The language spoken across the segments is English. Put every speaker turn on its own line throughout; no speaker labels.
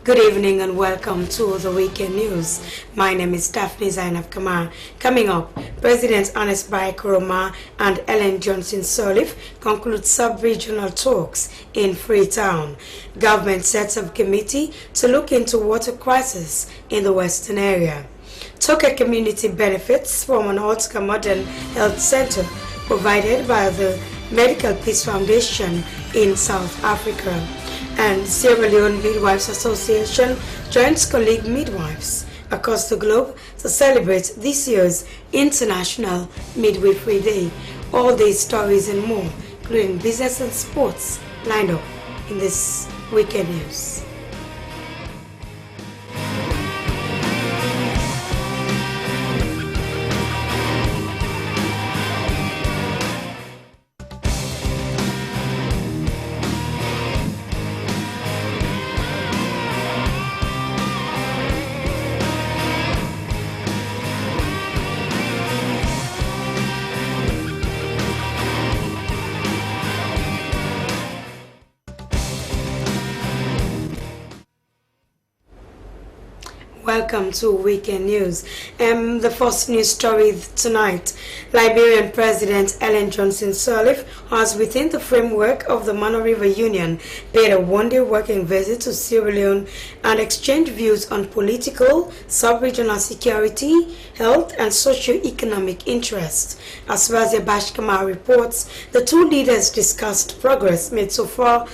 Good evening and welcome to the weekend news. My name is Daphne Zainab Kamara. Coming up, President Ernest Bai KOROMA and Ellen Johnson SIRLEAF conclude sub-regional talks in Freetown. Government sets up committee to look into water crisis in the western area. Toke community benefits from an ultra-modern health center provided by the Medical Peace Foundation in South Africa. And Sierra Leone Midwives Association joins colleague midwives across the globe to celebrate this year's International Midwifery Day. All these stories and more, including business and sports, lined up in this weekend news. Welcome to Weekend News. The first news story tonight. Liberian President Ellen Johnson SIRLEAF has, within the framework of the Mano River Union, paid a one-day working visit to Sierra Leone and exchanged views on political, sub-regional security, health, and socio-economic interests. As Kamara reports, the two leaders discussed progress made so far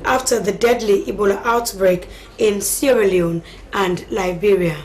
after the deadly Ebola outbreak in Sierra Leone and Liberia.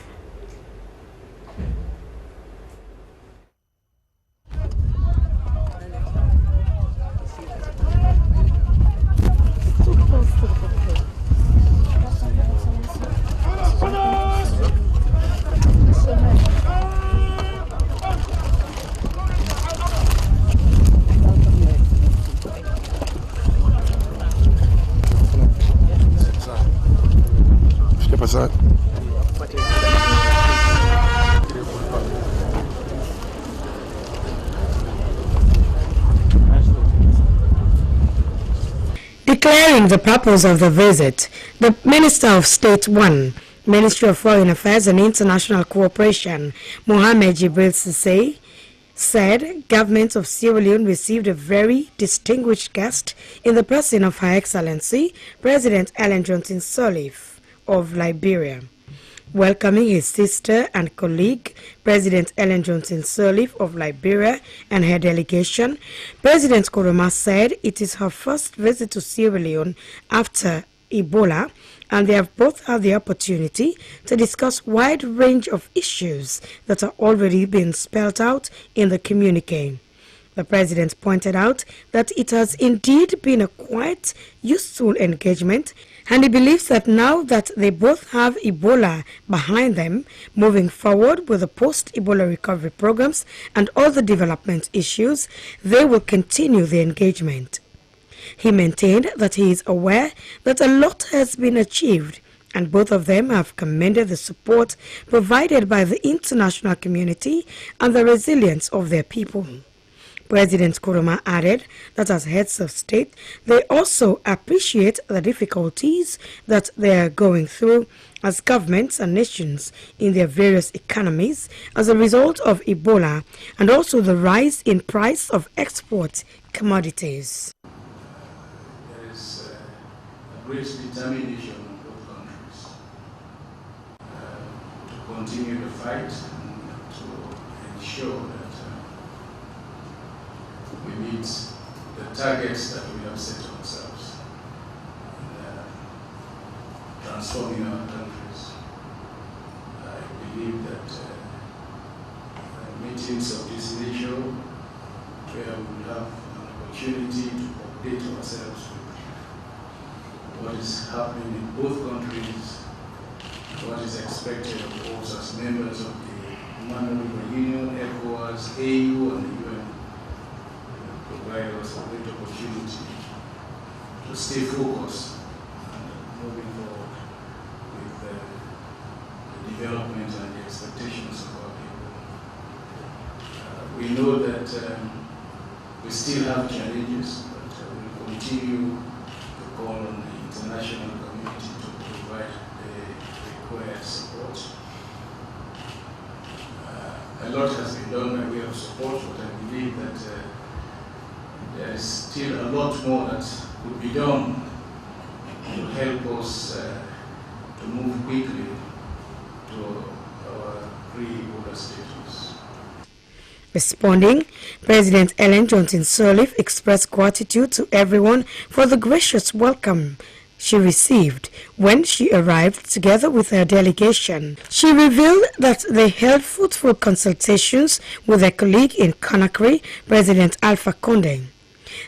Declaring the purpose of the visit, the Minister of State 1, Ministry of Foreign Affairs and International Cooperation, Mohamed Jibril Sissé, said government of Sierra Leone received a very distinguished guest in the person of Her Excellency President Ellen Johnson SIRLEAF of Liberia. Welcoming his sister and colleague, President Ellen Johnson SIRLEAF of Liberia and her delegation, President KOROMA said it is her first visit to Sierra Leone after Ebola, and they have both had the opportunity to discuss a wide range of issues that are already being spelled out in the communique. The President pointed out that it has indeed been a quite useful engagement, and he believes that now that they both have Ebola behind them, moving forward with the post-Ebola recovery programs and other development issues, they will continue the engagement. He maintained that he is aware that a lot has been achieved, and both of them have commended the support provided by the international community and the resilience of their people. President KOROMA added that as heads of state, they also appreciate the difficulties that they are going through as governments and nations in their various economies as a result of Ebola, and also the rise in price of export commodities.
There is a great determination on both countries to continue the fight and to ensure that we meet the targets that we have set ourselves in transforming our countries. I believe that meetings of this nature, where we will have an opportunity to update ourselves with what is happening in both countries, what is expected of us as members of the Mano River Union, ECOWAS, AU, and the UN. Provide us a great opportunity to stay focused and moving forward with the development and the expectations of our people. We know that we still have challenges, but we will continue to call on the international community to provide the the required support. A lot has been done by way of support, but I believe that there is still a lot more that could be done to help us to move quickly to our pre-Ebola status.
Responding, President Ellen Johnson Sirleaf expressed gratitude to everyone for the gracious welcome she received when she arrived together with her delegation. She revealed that they held fruitful consultations with their colleague in Conakry, President Alpha Condé.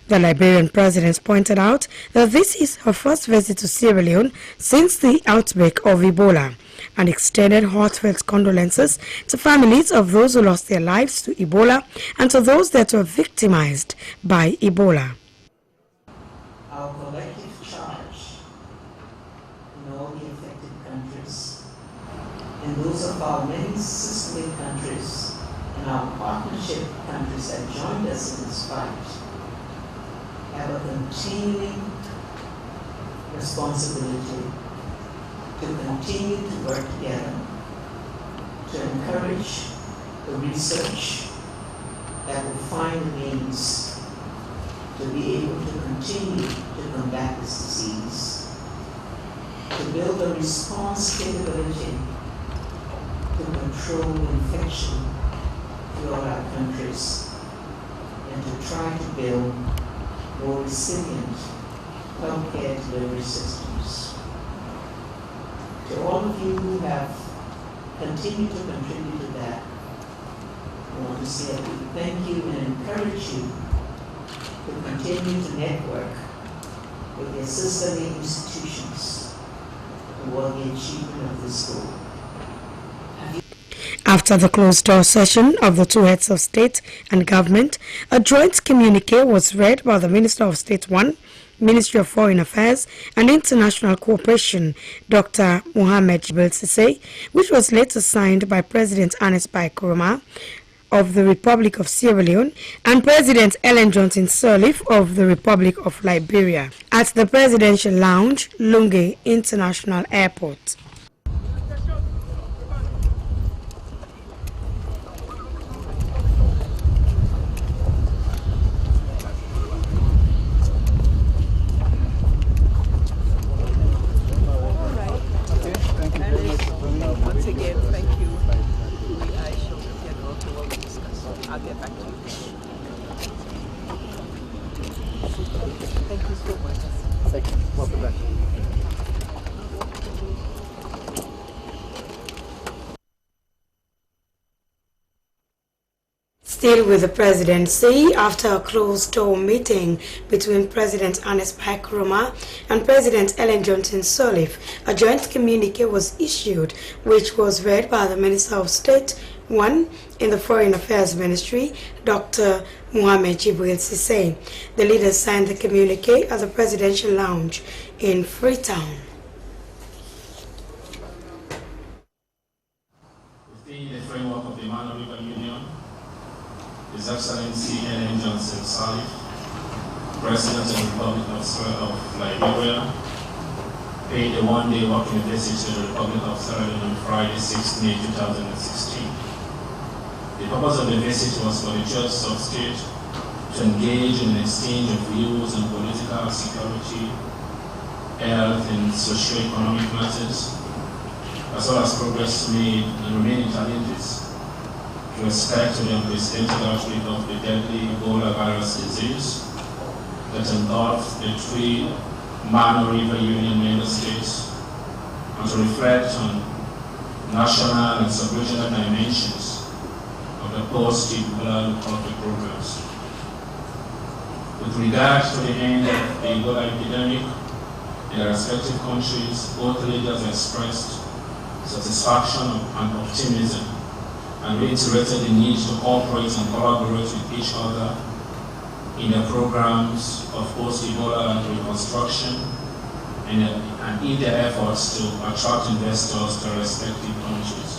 The Liberian president pointed out that this is her first visit to Sierra Leone since the outbreak of Ebola, and extended heartfelt condolences to families of those who lost their lives to Ebola and to those that were victimized by Ebola.
Our collective charge in all the affected countries, and those of our many sister countries and our partnership countries that joined us in this fight, have a continuing responsibility to continue to work together to encourage the research that will find the means to be able to continue to combat this disease, to build a response capability to control infection throughout our countries, and to try to build more resilient healthcare delivery systems. To all of you who have continued to contribute to that, I want to say a big thank you and encourage you to continue to network with your sisterly institutions toward the achievement of this goal.
After the closed-door session of the two heads of state and government, a joint communique was read by the Minister of State 1, Ministry of Foreign Affairs and International Cooperation, Dr. Mohamed Jibril Cissé, which was later signed by President Ernest Bai Koroma of the Republic of Sierra Leone and President Ellen Johnson Sirleaf of the Republic of Liberia at the Presidential Lounge, Lunge International Airport. Still with the presidency, after a closed-door meeting between President Ernest Bai Koroma and President Ellen Johnson Sirleaf, a joint communique was issued, which was read by the Minister of State 1 in the Foreign Affairs Ministry, Dr. Mohamed Jibril Cissé. The leaders signed the communique at the Presidential Lounge in Freetown.
Within the framework of the Man-River Union, His Excellency Ellen Johnson Sirleaf, President of the Republic of Liberia, paid a one-day working visit to the Republic of Sierra Leone on Friday, 6 May 2016. The purpose of the visit was for the Church of State to engage in an exchange of views on political security, health, and socio-economic matters, as well as progress made and remaining challenges with respect to the unprecedented outbreak of the deadly Ebola virus disease that engulfed the three Man-River Union member states, and to reflect on national and sub-regional dimensions of the post-Ebola recovery programs. With regard to the end of the Ebola epidemic in their respective countries, both leaders expressed satisfaction and optimism and reiterated the need to cooperate and collaborate with each other in their programs of post-Ebola reconstruction and in their efforts to attract investors to their respective countries.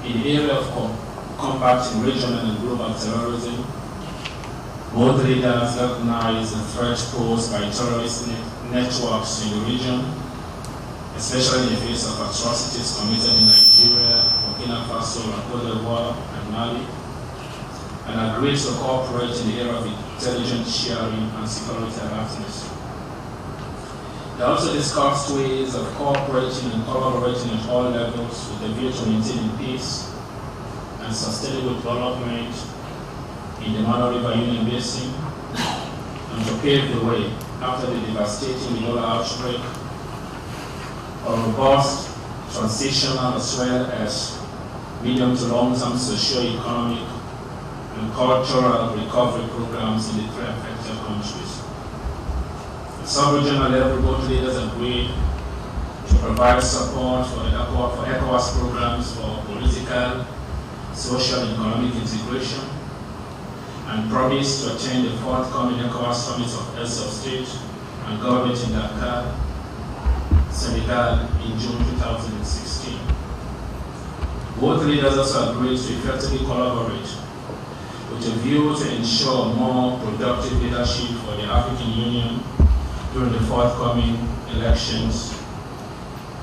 In the area of combating regional and global terrorism, both leaders recognize the threat posed by terrorist networks in the region especially in the face of atrocities committed in Nigeria, Burkina Faso, Cote d'Ivoire, and Mali, and agreed to cooperate in the area of intelligence sharing and security alertness. They also discussed ways of cooperating and collaborating at all levels with a view to maintaining peace and sustainable development in the Mano River Union Basin, and to pave the way after the devastating Ebola outbreak for robust, transitional as well as medium to long-term socio-economic and cultural recovery programs in the three affected countries. At sub-regional level, both leaders agreed to provide support for ECOWAS programs for political, social, and economic integration, and promised to attend the forthcoming ECOWAS Summit of Heads of State and Government in Dakar, Senegal, in June 2016. Both leaders also agreed to effectively collaborate with a view to ensure more productive leadership for the African Union during the forthcoming elections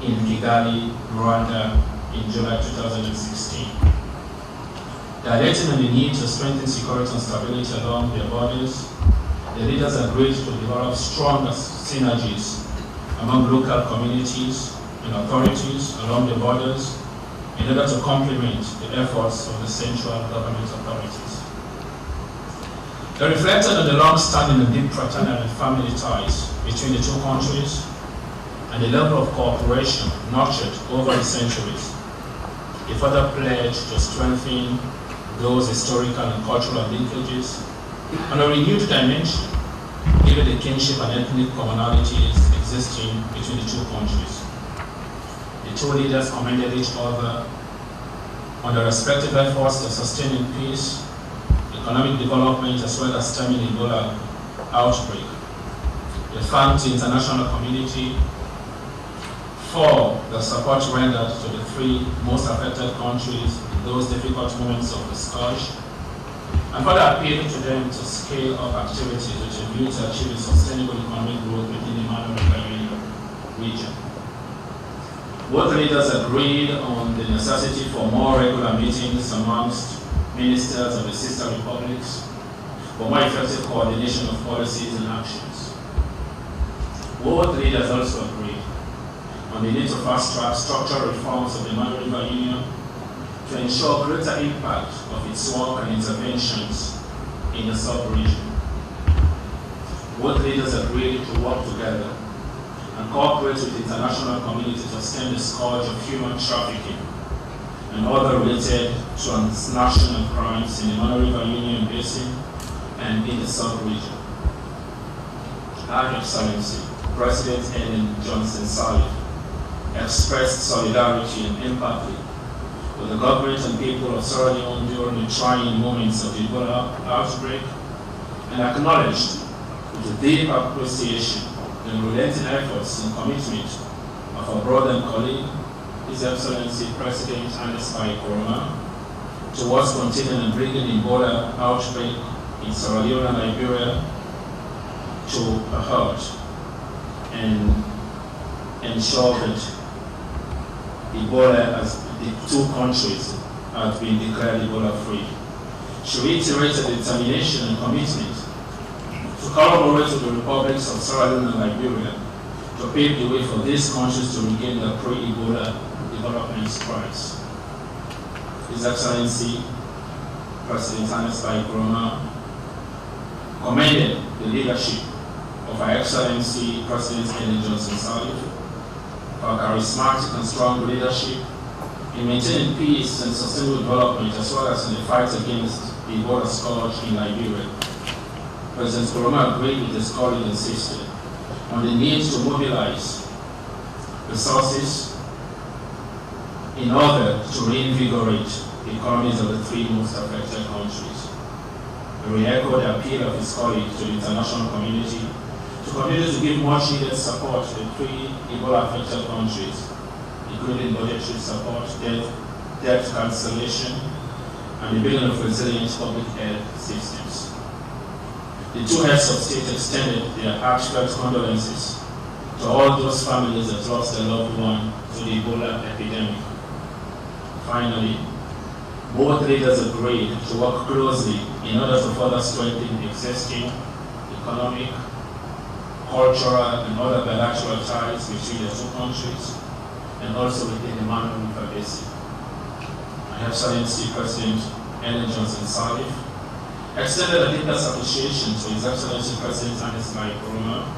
in Kigali, Rwanda, in July 2016. Dilating on the need to strengthen security and stability along their borders, the leaders agreed to develop stronger synergies among local communities and authorities along the borders in order to complement the efforts of the central government authorities. They reflected on the long-standing and deep fraternal and family ties between the two countries and the level of cooperation nurtured over the centuries. They further pledged to strengthen those historical and cultural linkages on a renewed dimension, given the kinship and ethnic commonalities existing between the two countries. The two leaders commended each other on their respective efforts to sustaining peace, economic development, as well as stemming the Ebola outbreak. They thanked the international community for the support rendered to the three most affected countries in those difficult moments of the scourge, and further appealing to them to scale up activities with a view to achieving sustainable economic growth within the Mano River region. Both leaders agreed on the necessity for more regular meetings amongst ministers of the sister republics for more effective coordination of policies and actions. Both leaders also agreed on the need to fast-track structural reforms of the Mano River Union to ensure greater impact of its work and interventions in the sub-region. Both leaders agreed to work together and cooperate with the international community to stem the scourge of human trafficking and other related transnational crimes in the Mano River Union Basin and in the sub-region. Her Excellency, President Ellen Johnson Sirleaf, expressed solidarity and empathy with the government and people of Sierra Leone during the trying moments of the Ebola outbreak, and acknowledged with a deep appreciation the relenting efforts and commitment of our brother and colleague, His Excellency President KOROMA, towards containing and bringing the Ebola outbreak in Sierra Leone and Liberia to a halt and ensure that Ebola, as the two countries have been declared Ebola-free. She reiterated the determination and commitment to collaborate with the republics of Sierra Leone and Liberia to pave the way for these countries to regain their pre-Ebola development strides. His Excellency President KOROMA commended the leadership of Her Excellency President Ellen Johnson Sirleaf for charismatic and strong leadership in maintaining peace and sustainable development, as well as in the fight against the Ebola scourge in Liberia. President KOROMA agreed with his colleague and insisted on the need to mobilize resources in order to reinvigorate the economies of the three most affected countries. He re-echoed the appeal of his colleague to the international community to continue to give much needed support to the three Ebola-affected countries, including budgetary support, debt cancellation, and the building of resilient public health systems. The two heads of state extended their heartfelt condolences to all those families that lost a loved one to the Ebola epidemic. Finally, both leaders agreed to work closely in order to further strengthen the existing economic, cultural, and other bilateral ties between the two countries, and also within the Mano River Basin. My Excellency President Ellen Johnson Sirleaf extended a deepest appreciation to His Excellency President KOROMA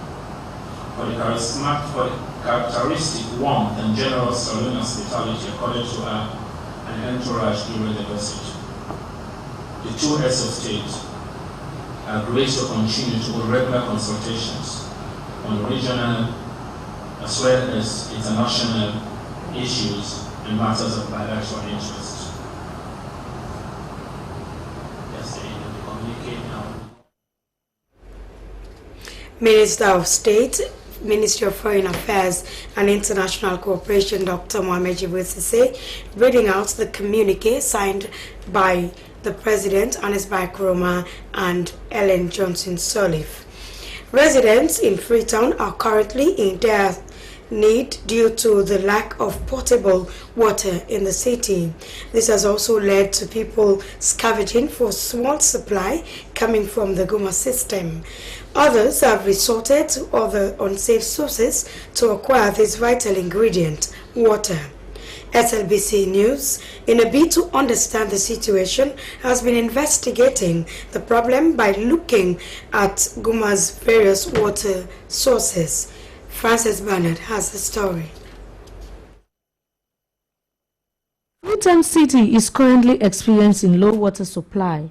for the characteristic warmth and generous Salone hospitality accorded to her and entourage during the visit. The two heads of state agreed to continue to hold regular consultations on regional as well as international issues and matters of bilateral interest. That's the end of the communique now.
Minister of State, Ministry of Foreign Affairs and International Cooperation, Dr. Mohamed Jibril Cissé, reading out the communique signed by the President, Anas by KOROMA, and Ellen Johnson Sirleaf. Residents in Freetown are currently in dire need due to the lack of potable water in the city. This has also led to people scavenging for small supply coming from the Guma system. Others have resorted to other unsafe sources to acquire this vital ingredient, water. SLBC News, in a bid to understand the situation, has been investigating the problem by looking at Guma's various water sources. Francis Bernard has the story.
Freetown City is currently experiencing low water supply,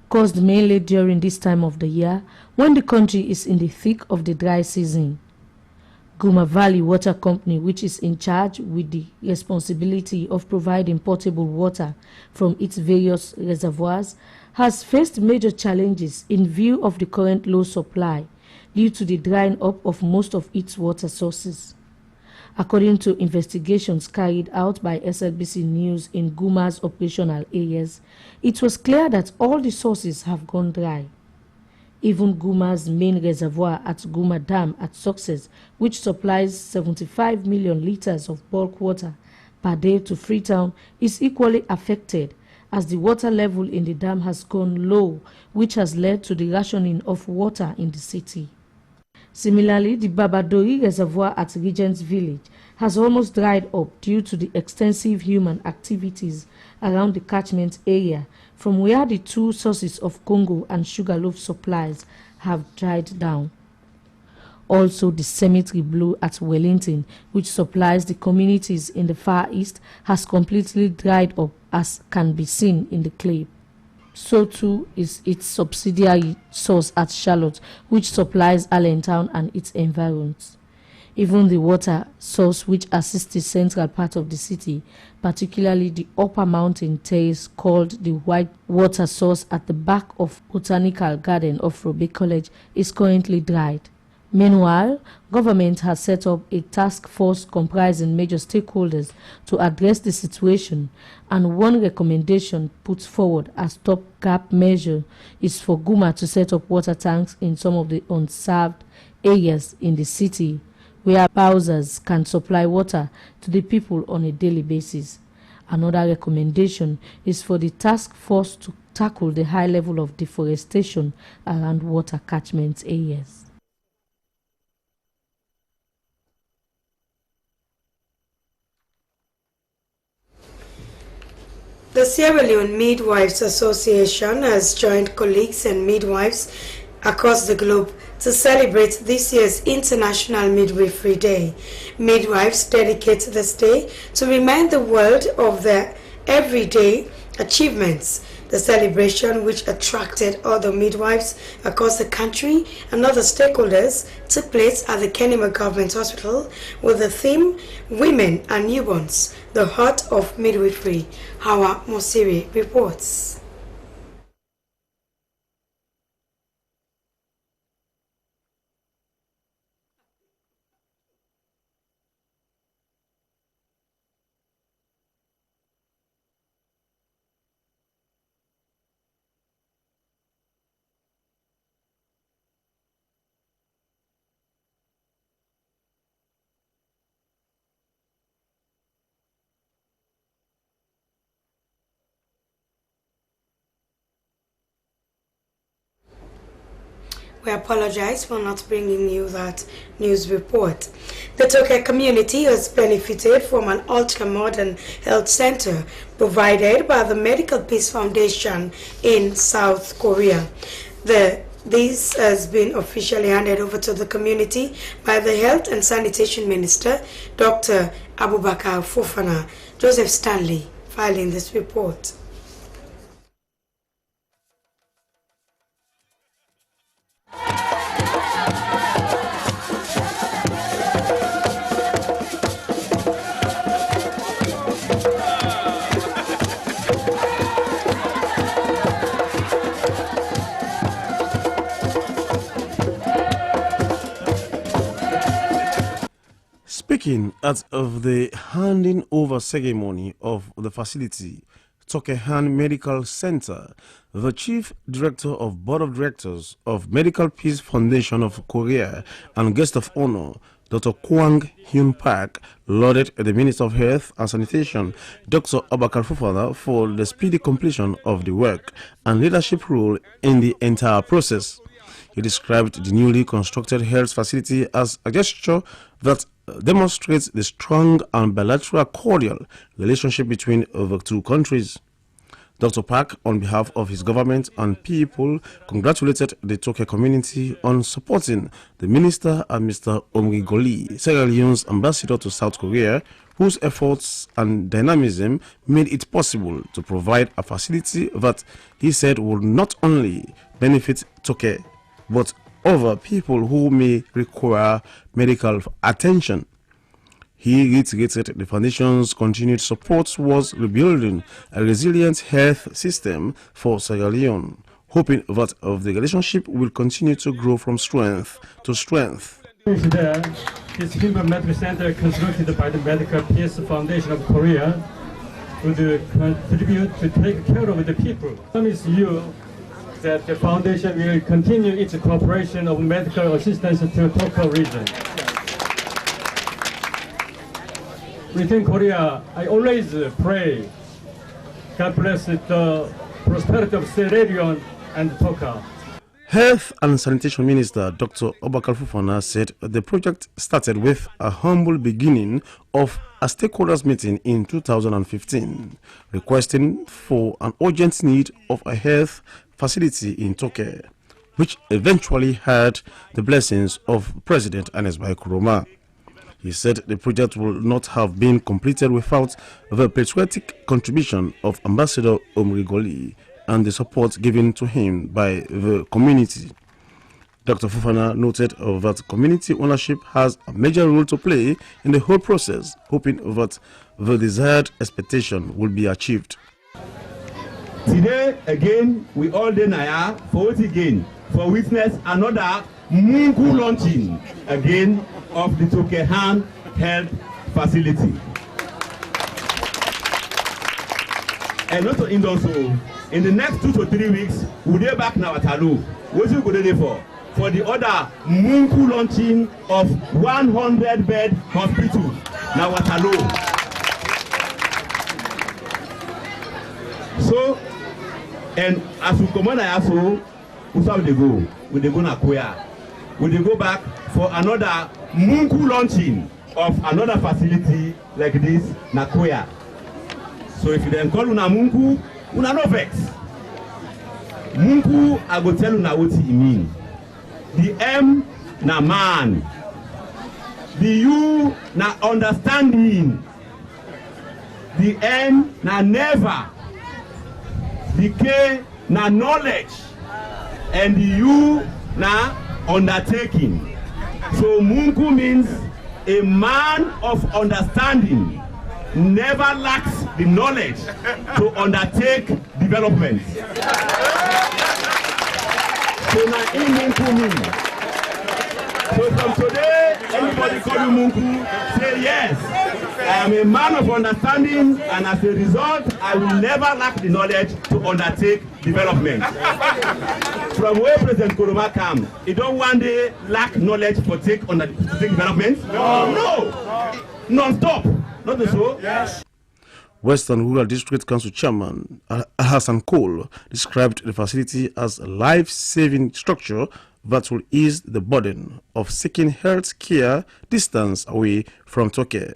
caused mainly during this time of the year when the country is in the thick of the dry season. Guma Valley Water Company, which is in charge with the responsibility of providing potable water from its various reservoirs, has faced major challenges in view of the current low supply due to the drying up of most of its water sources. According to investigations carried out by SLBC News in Guma's operational areas, it was clear that all the sources have gone dry. Even Guma's main reservoir at Guma Dam at Success, which supplies 75 million liters of bulk water per day to Freetown, is equally affected as the water level in the dam has gone low, which has led to the rationing of water in the city. Similarly, the Babadori Reservoir at Regent's Village has almost dried up due to the extensive human activities around the catchment area, from where the two sources of Congo and Sugarloaf supplies have dried down. Also, the cemetery blue at Wellington, which supplies the communities in the Far East, has completely dried up, as can be seen in the clip. So too is its subsidiary source at Charlotte, which supplies Allentown and its environs. Even the water source which assists the central part of the city, particularly the upper mountain terrace called the White Water Source at the back of Botanical Garden of Robe College, is currently dried. Meanwhile, government has set up a task force comprising major stakeholders to address the situation, and one recommendation put forward as stopgap measure is for Guma to set up water tanks in some of the unserved areas in the city, where Bowsers can supply water to the people on a daily basis. Another recommendation is for the task force to tackle the high level of deforestation around water catchment areas.
The Sierra Leone Midwives Association has joined colleagues and midwives across the globe to celebrate this year's International Midwifery Day. Midwives dedicate this day to remind the world of their everyday achievements. The celebration, which attracted other midwives across the country and other stakeholders, took place at the Kenema Government Hospital with the theme Women and Newborns, the Heart of Midwifery. Hawa Mosiri reports. We apologize for not bringing you that news report. The Tokyo community has benefited from an ultra-modern health center provided by the Medical Peace Foundation in South Korea. This has been officially handed over to the community by the Health and Sanitation Minister, Dr. Abubakar Fofana. Joseph Stanley filing this report.
Speaking at the handing over ceremony of the facility, Tokehan Medical Center, the Chief Director of Board of Directors of Medical Peace Foundation of Korea and Guest of Honor, Dr. Kwang Hyun Park, lauded the Minister of Health and Sanitation, Dr. Abubakar Fofana, for the speedy completion of the work and leadership role in the entire process. He described the newly constructed health facility as a gesture that demonstrates the strong and bilateral cordial relationship between the two countries. Dr. Park, on behalf of his government and people, congratulated the Tokyo community on supporting the minister and Mr. Omrigoli, Sierra Leone's ambassador to South Korea, whose efforts and dynamism made it possible to provide a facility that he said will not only benefit Tokyo, but other people who may require medical attention. He reiterated the foundation's continued support towards rebuilding a resilient health system for Sierra Leone, hoping that the relationship will continue to grow from strength to strength.
This Human Medical Center constructed by the Medical Peace Foundation of Korea would contribute to take care of the people. I promise you that the foundation will continue its cooperation of medical assistance to Tokyo region. Within Korea, I always pray, God bless the prosperity of Sierra Leone and Tokyo.
Health and Sanitation Minister Dr. Abubakar Fofana said the project started with a humble beginning of a stakeholders meeting in 2015, requesting for an urgent need of a health facility in Tokyo, which eventually had the blessings of President KOROMA. He said the project would not have been completed without the patriotic contribution of Ambassador Omrigoli and the support given to him by the community. Dr. Fofana noted that community ownership has a major role to play in the whole process, hoping that the desired expectation will be achieved.
Today, again, we all deny for it again, for witness another Mungu launching again of the Tokehan Health Facility. And also in the next 2 to 3 weeks, we'll be back now at Halu. What are we going to do for? For the other Mungu launching of 100-bed hospital now at Halu. So, and as we come on, where they go? Will they go na Korea? Will they go back for another Mungu launching of another facility like this na Korea? So if you then call una Mungu, una no vex. Mungu, I go tell una what it mean. The M na man. The U na understanding. The N na never. The K na knowledge. And the U na undertaking. So Mungu means a man of understanding never lacks the knowledge to undertake development. So now in Mungu means. So from today, anybody call you Mungu, say yes. I am a man of understanding, and as a result, I will never lack the knowledge to undertake development. From where President KOROMA comes, he don't one day lack knowledge to take development. No. Non-stop. Not so. Yes.
Western Rural District Council Chairman Hassan Cole described the facility as a life-saving structure that will ease the burden of seeking health care distance away from Turkey,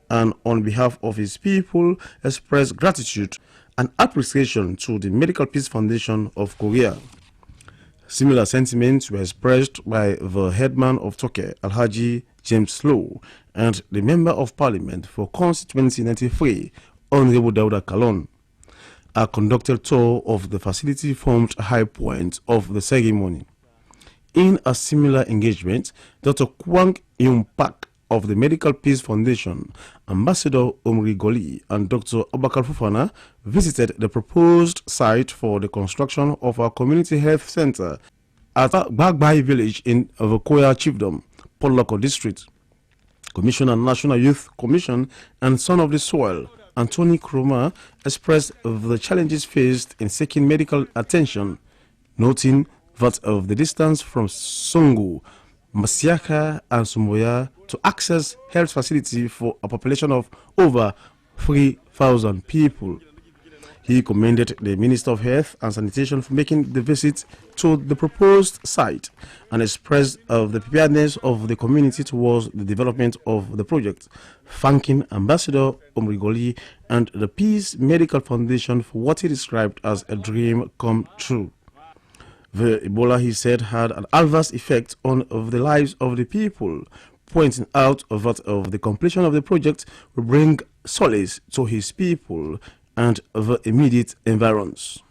and on behalf of his people expressed gratitude and appreciation to the Medical Peace Foundation of Korea. Similar sentiments were expressed by the headman of Turkey, Alhaji James Lowe, and the Member of Parliament for Constituency 93, Honorable Dauda Kalon. A conducted tour of the facility formed a high point of the ceremony. In a similar engagement, Dr. Kwang Yung Pak of the Medical Peace Foundation, Ambassador Omri Goli, and Dr. Abakar Fufana visited the proposed site for the construction of a community health center at Bagbai village in the Koya Chiefdom, Poloko district. Commissioner National Youth Commission and Son of the Soil, Anthony KOROMA, expressed the challenges faced in seeking medical attention, noting that of the distance from Songo, Masiaka and Sumboya to access health facility for a population of over 3,000 people. He commended the Minister of Health and Sanitation for making the visit to the proposed site and expressed the preparedness of the community towards the development of the project, thanking Ambassador Omri Goli and the Peace Medical Foundation for what he described as a dream come true. The Ebola, he said, had an adverse effect on the lives of the people, pointing out that the completion of the project will bring solace to his people and the immediate environs.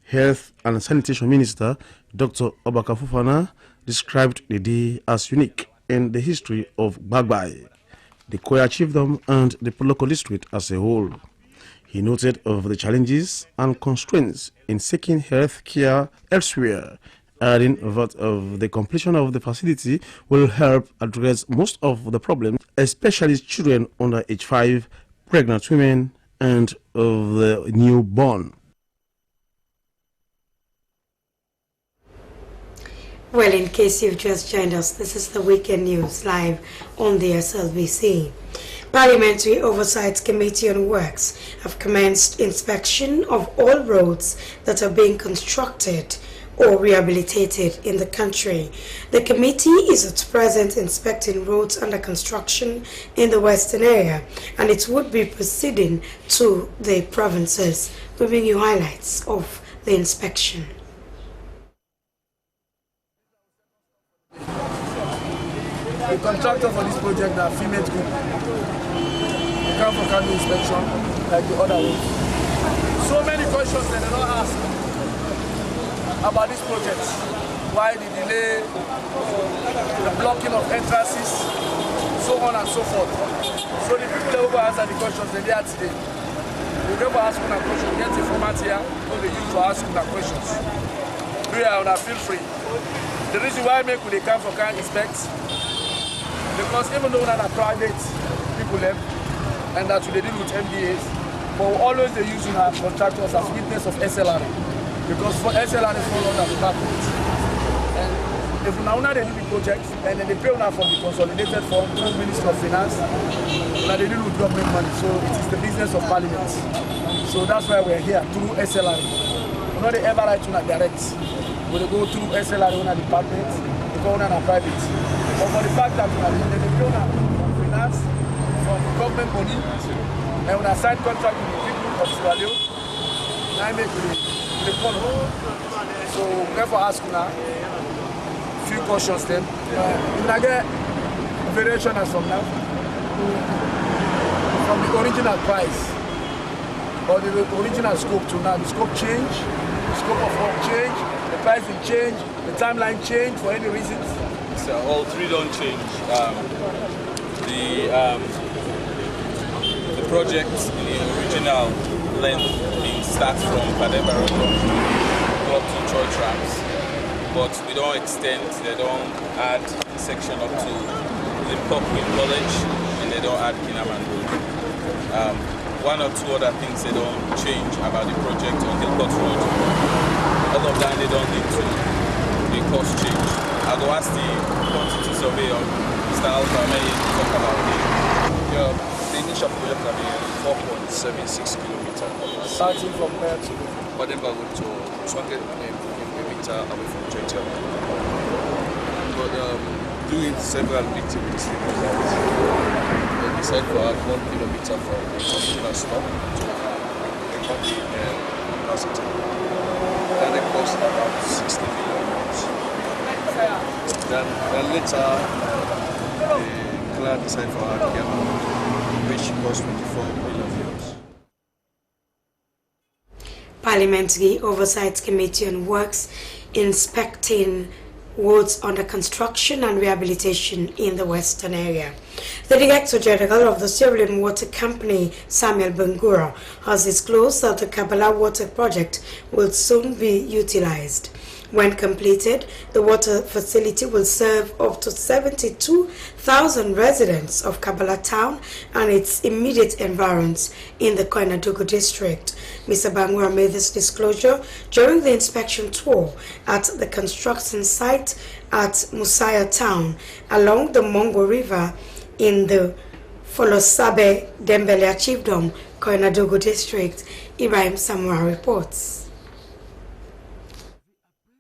Health and Sanitation Minister Dr. Abakar Fufana described the day as unique in the history of Bagbai, the Koya Chiefdom and the Poloko district as a whole. He noted of the challenges and constraints in seeking health care elsewhere, adding that the completion of the facility will help address most of the problems, especially children under age 5, pregnant women, and of the newborn.
Well, in case you've just joined us, this is the Weekend News live on the SLBC. Parliamentary Oversight Committee on Works have commenced inspection of all roads that are being constructed or rehabilitated in the country. The committee is at present inspecting roads under construction in the western area, and it would be proceeding to the provinces. We bring you highlights of the inspection.
The contractor for this project are female group. They come for canal inspection like the other ones. So many questions that they don't ask about this project. Why the delay, the blocking of entrances, so on and so forth. So the people that will answer the questions that they are today. We never ask them a question, get the format here, so they use to ask them questions. We are on a feel free. The reason why they come for can inspect, because even though they're private people left, and that they deal with MDAs, but always they use our contractors as witness of SLR. Because for SLR is no longer department. And if now they do the project, and then they pay now from the consolidated fund through Ministry of Finance, now they deal with government money. So it is the business of Parliament. So that's why we're here through SLR. We're not ever right to direct. We go through SLR on a department, we go on a private. But for the fact that they pay now from finance, from government money, and when I sign contract with the people of Sierra Leone, I make the follow. So therefore ask now a few questions then. When I get variation as from now, from the original price or the original scope to now, the scope change, the scope of work change, the pricing change, the timeline change for any reasons.
So all three don't change. The project in the original length starts from Padebaro up to Church Ramps, but we don't extend, they don't add section up to Limpopo College, and they don't add Kinaman Road. One or two other things they don't change about the project on Hillcourt Road. Other than they don't need to be cost change. I'll go ask the quantity surveyor, Mr. Alpha, may talk about the initial project will be 4.76 kilometers.
Starting from where to?
Bademba Road to 200 meters away from Church.
doing several meetings with stakeholders. They decide for about 1 kilometer from the original stop to the country capacity. That they cost about 60 million euros. Then later, the client decide for our Kamara, which cost 24 million euros.
Parliamentary Oversight Committee on Works inspecting roads under construction and rehabilitation in the Western area. The Director General of the Sierra Leone Water Company, Samuel Bangura, has disclosed that the KABALA water project will soon be utilized. When completed, the water facility will serve up to 72,000 residents of KABALA town and its immediate environs in the Koinadougou district. Mr. Bangura made this disclosure during the inspection tour at the construction site at Musaya town along the Mongo River in the Folosabe Dembele Chiefdom, Koinadougou district. Ibrahim Samura reports.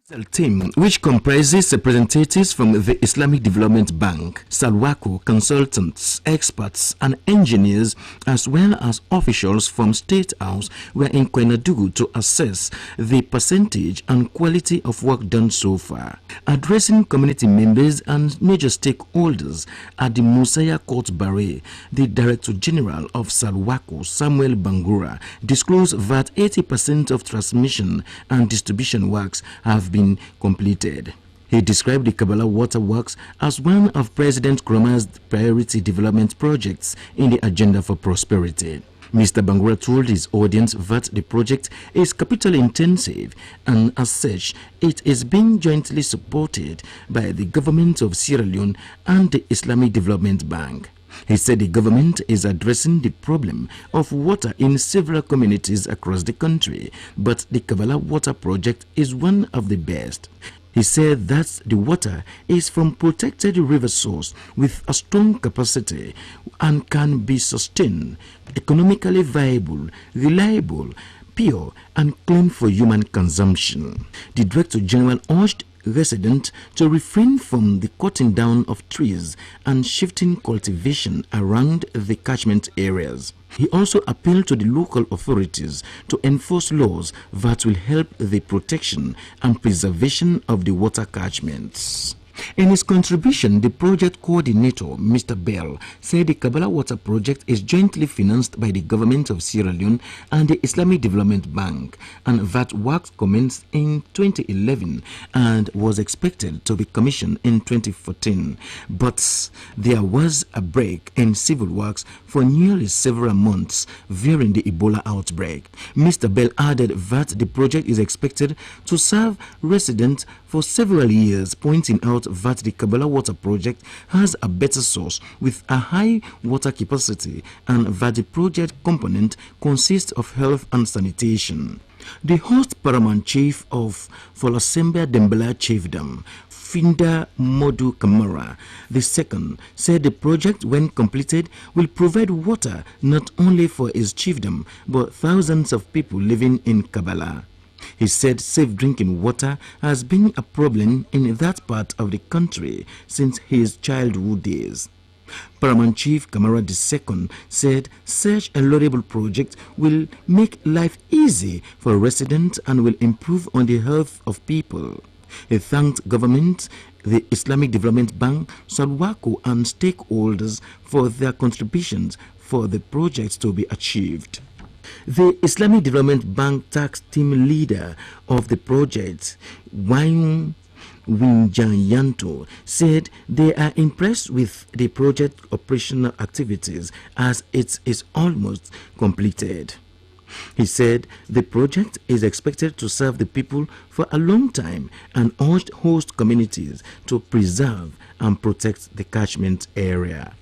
The team, which comprises representatives from the Islamic Development Bank, Salwako, consultants, experts and engineers, as well as officials from State House, were in Koinadougou to assess the percentage and quality of work done so far. Addressing community members and major stakeholders at the Musaya Court Barre, the Director General of Salwako, Samuel Bangura, disclosed that 80% of transmission and distribution works have been completed. He described the KABALA Water Works as one of President KOROMA's priority development projects in the agenda for prosperity. Mr. Bangura told his audience that the project is capital intensive and as such it is being jointly supported by the government of Sierra Leone and the Islamic Development Bank. He said the government is addressing the problem of water in several communities across the country, but the KABALA Water Project is one of the best. He said that the water is from protected river source with a strong capacity and can be sustained, economically viable, reliable, pure and clean for human consumption. The Director General urged residents to refrain from the cutting down of trees and shifting cultivation around the catchment areas. He also appealed to the local authorities to enforce laws that will help the protection and preservation of the water catchments. In his contribution, the project coordinator, Mr. Bell, said the KABALA Water Project is jointly financed by the government of Sierra Leone and the Islamic Development Bank, and that work commenced in 2011 and was expected to be commissioned in 2014. But there was a break in civil works for nearly several months during the Ebola outbreak. Mr. Bell added that the project is expected to serve residents for several years, pointing out that the KABALA Water Project has a better source with a high water capacity and that the project component consists of health and sanitation. The host paramount chief of Folosabe Dembele Chiefdom, Finda Modu Kamara II, said the project, when completed, will provide water not only for his chiefdom but thousands of people living in KABALA. He said safe drinking water has been a problem in that part of the country since his childhood days. Paramount Chief Kamara II said such a laudable project will make life easy for residents and will improve on the health of people. He thanked government, the Islamic Development Bank, Salwako and stakeholders for their contributions for the project to be achieved. The Islamic Development Bank tax team leader of the project, Wain Winjanyanto, said they are impressed with the project operational activities as it is almost completed. He said the project is expected to serve the people for a long time and urged host communities to preserve and protect the catchment area.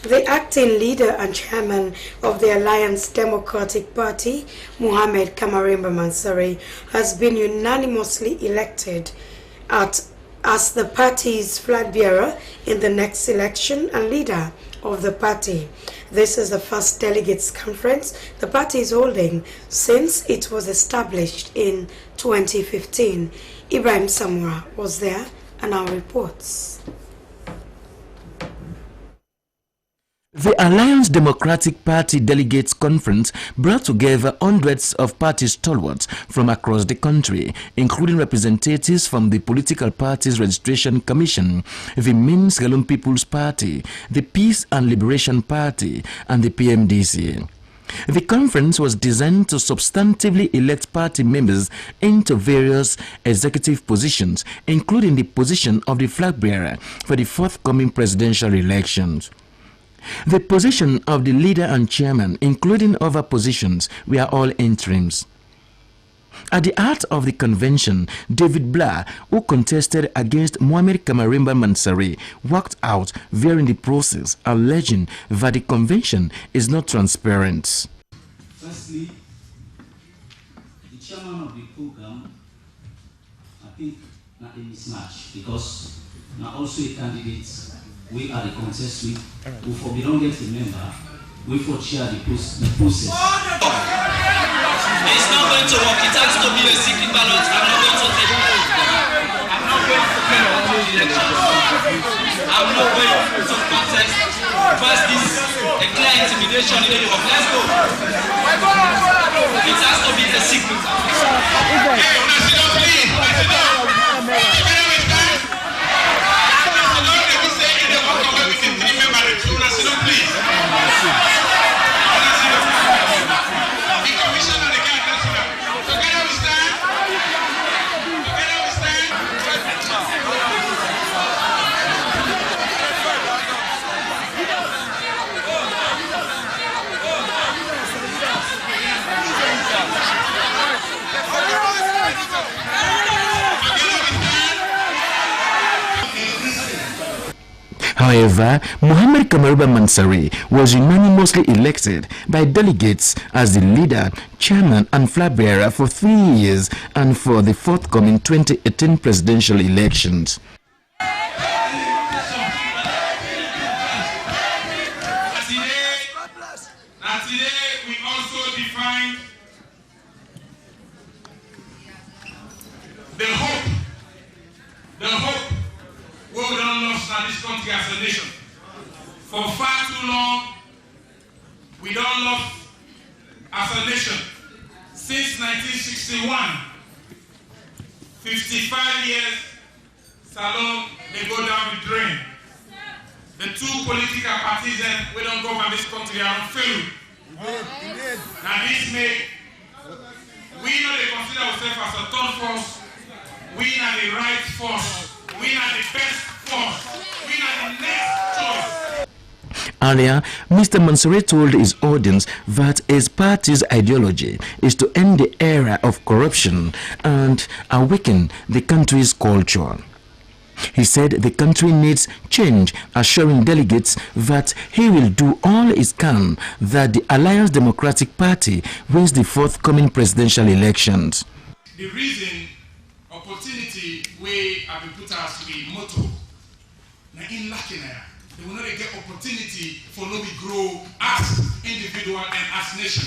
The acting leader and chairman of the Alliance Democratic Party, Mohamed Kamara Mansari, has been unanimously elected at as the party's flag bearer in the next election and leader of the party. This is the first delegates conference the party is holding since it was established in 2015. Ibrahim Samura was there and our reports.
The Alliance Democratic Party Delegates Conference brought together hundreds of party stalwarts from across the country, including representatives from the Political Parties Registration Commission, the Minsk Galun People's Party, the Peace and Liberation Party, and the PMDC. The conference was designed to substantively elect party members into various executive positions, including the position of the flag bearer for the forthcoming presidential elections. The position of the leader and chairman, including other positions, were all interims. At the heart of the convention, David Blah, who contested against Mohamed Kamarimba Mansari, walked out during the process, alleging that the convention is not transparent.
Firstly, the chairman of the program, I think, not a mismatch, because now also a candidate we are the contest with, if we don't get a member, we for share the process. It's not going to work. It has to be a secret ballot. I'm not going to take it. I'm not going to play on the elections. I'm not going to contest. First, this a clear intimidation in the work. Let's go. It has to be a secret.
However, Mohamed Kamarimba Mansari was unanimously elected by delegates as the leader, chairman and flag bearer for 3 years and for the forthcoming 2018 presidential elections.
Today we also defined the hope we don't lost in this country as a nation. For far too long, we don't lost as a nation. Since 1961, 55 years, Salon, they go down the drain. The two political parties we don't govern this country are on failure. Now this make, we know they consider ourselves as a third force, we are the right force, we are the best force, we are the next choice.
Earlier, Mr. Mansari told his audience that his party's ideology is to end the era of corruption and awaken the country's culture. He said the country needs change, assuring delegates that he will do all he can that the Alliance Democratic Party wins the forthcoming presidential elections.
The reason opportunity we have been put as to be motto, now in Latinaya, they will not get opportunity for no we grow as individual and as nation.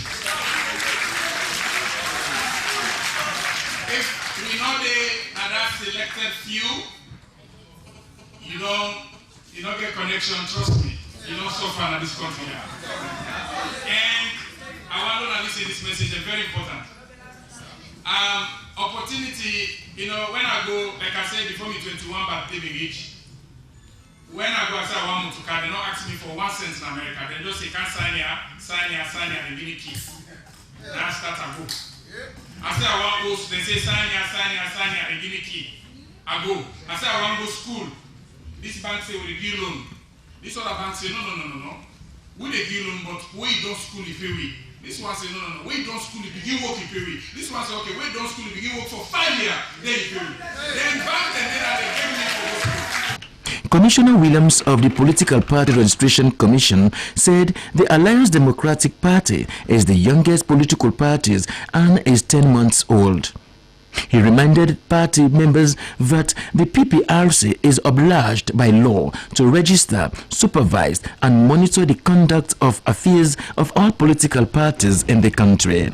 If we know that selected few, you don't get connection, trust me. You don't suffer in this country now. And I want to listen this message, it's very important. Opportunity, when I go, like I said before me 21 but living age, when I go outside one month to car, they don't ask me for 1 cent in America. They just say, can sign here, and give me keys. Then I start a go. I say I want to go, they say sign here, and give me key. I go. I say I want to go school. This bank say we give loan. This other bank say no. We dey give loan, but we don't school if we. This one say no. We don't school if you work if we. This one say okay, we don't school if you work for 5 years. Then if we. Then bank and then they give me for school.
Commissioner Williams of the Political Party Registration Commission said the Alliance Democratic Party is the youngest political party and is 10 months old. He reminded party members that the PPRC is obliged by law to register, supervise, and monitor the conduct of affairs of all political parties in the country.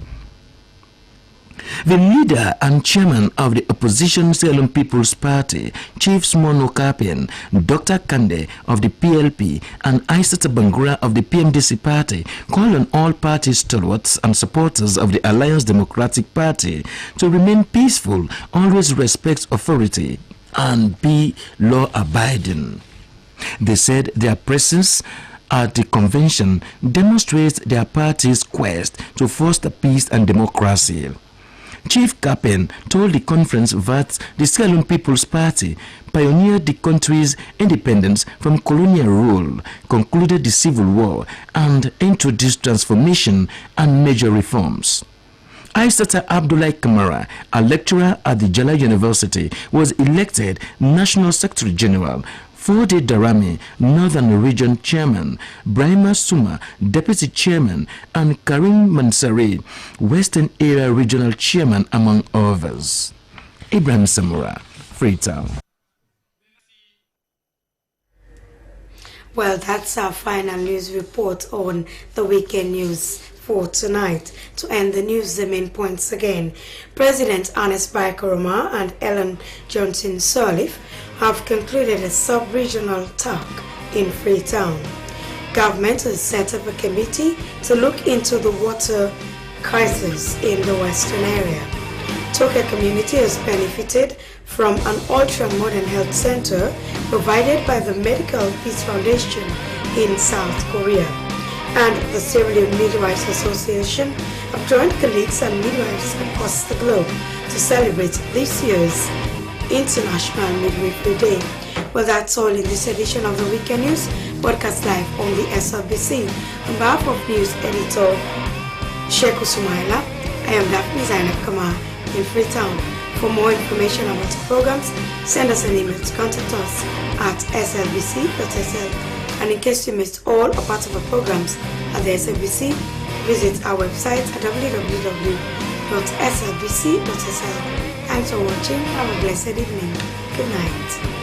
The leader and chairman of the opposition Ceylon People's Party, Chief Smono Kapin, Dr. Kande of the PLP, and Aissata Bangura of the PMDC Party called on all party stalwarts and supporters of the Alliance Democratic Party to remain peaceful, always respect authority, and be law-abiding. They said their presence at the convention demonstrates their party's quest to foster peace and democracy. Chief Kapin told the conference that the Ceylon People's Party pioneered the country's independence from colonial rule, concluded the Civil War, and introduced transformation and major reforms. Aissata Abdullahi Kamara, a lecturer at the Jala University, was elected National Secretary General. Fode Darami, Northern Region Chairman, Brahima Suma, Deputy Chairman, and Karim Mansari, Western Area Regional Chairman, among others. Ibrahim Samura, Freetown.
Well, that's our final news report on the weekend news for tonight. To end the news, the main points again. President Ernest Bai Koroma and Ellen Johnson Sirleaf have concluded a sub-regional talk in Freetown. Government has set up a committee to look into the water crisis in the western area. Toke community has benefited from an ultra-modern health center provided by the Medical Peace Foundation in South Korea. And the SIRLEAF Midwives Association have joined colleagues and midwives across the globe to celebrate this year's International Midwifery Day. Well, that's all in this edition of the Weekend News, broadcast live on the SLBC. On behalf of News Editor Sheikh Sumaila, I am Daphne Zainab Kamara in Freetown. For more information about the programs, send us an email to contact us at slbc.sl. And in case you missed all or part of our programs at the SLBC, visit our website at www.slbc.sl. Thanks for watching. Have a blessed evening. Good night.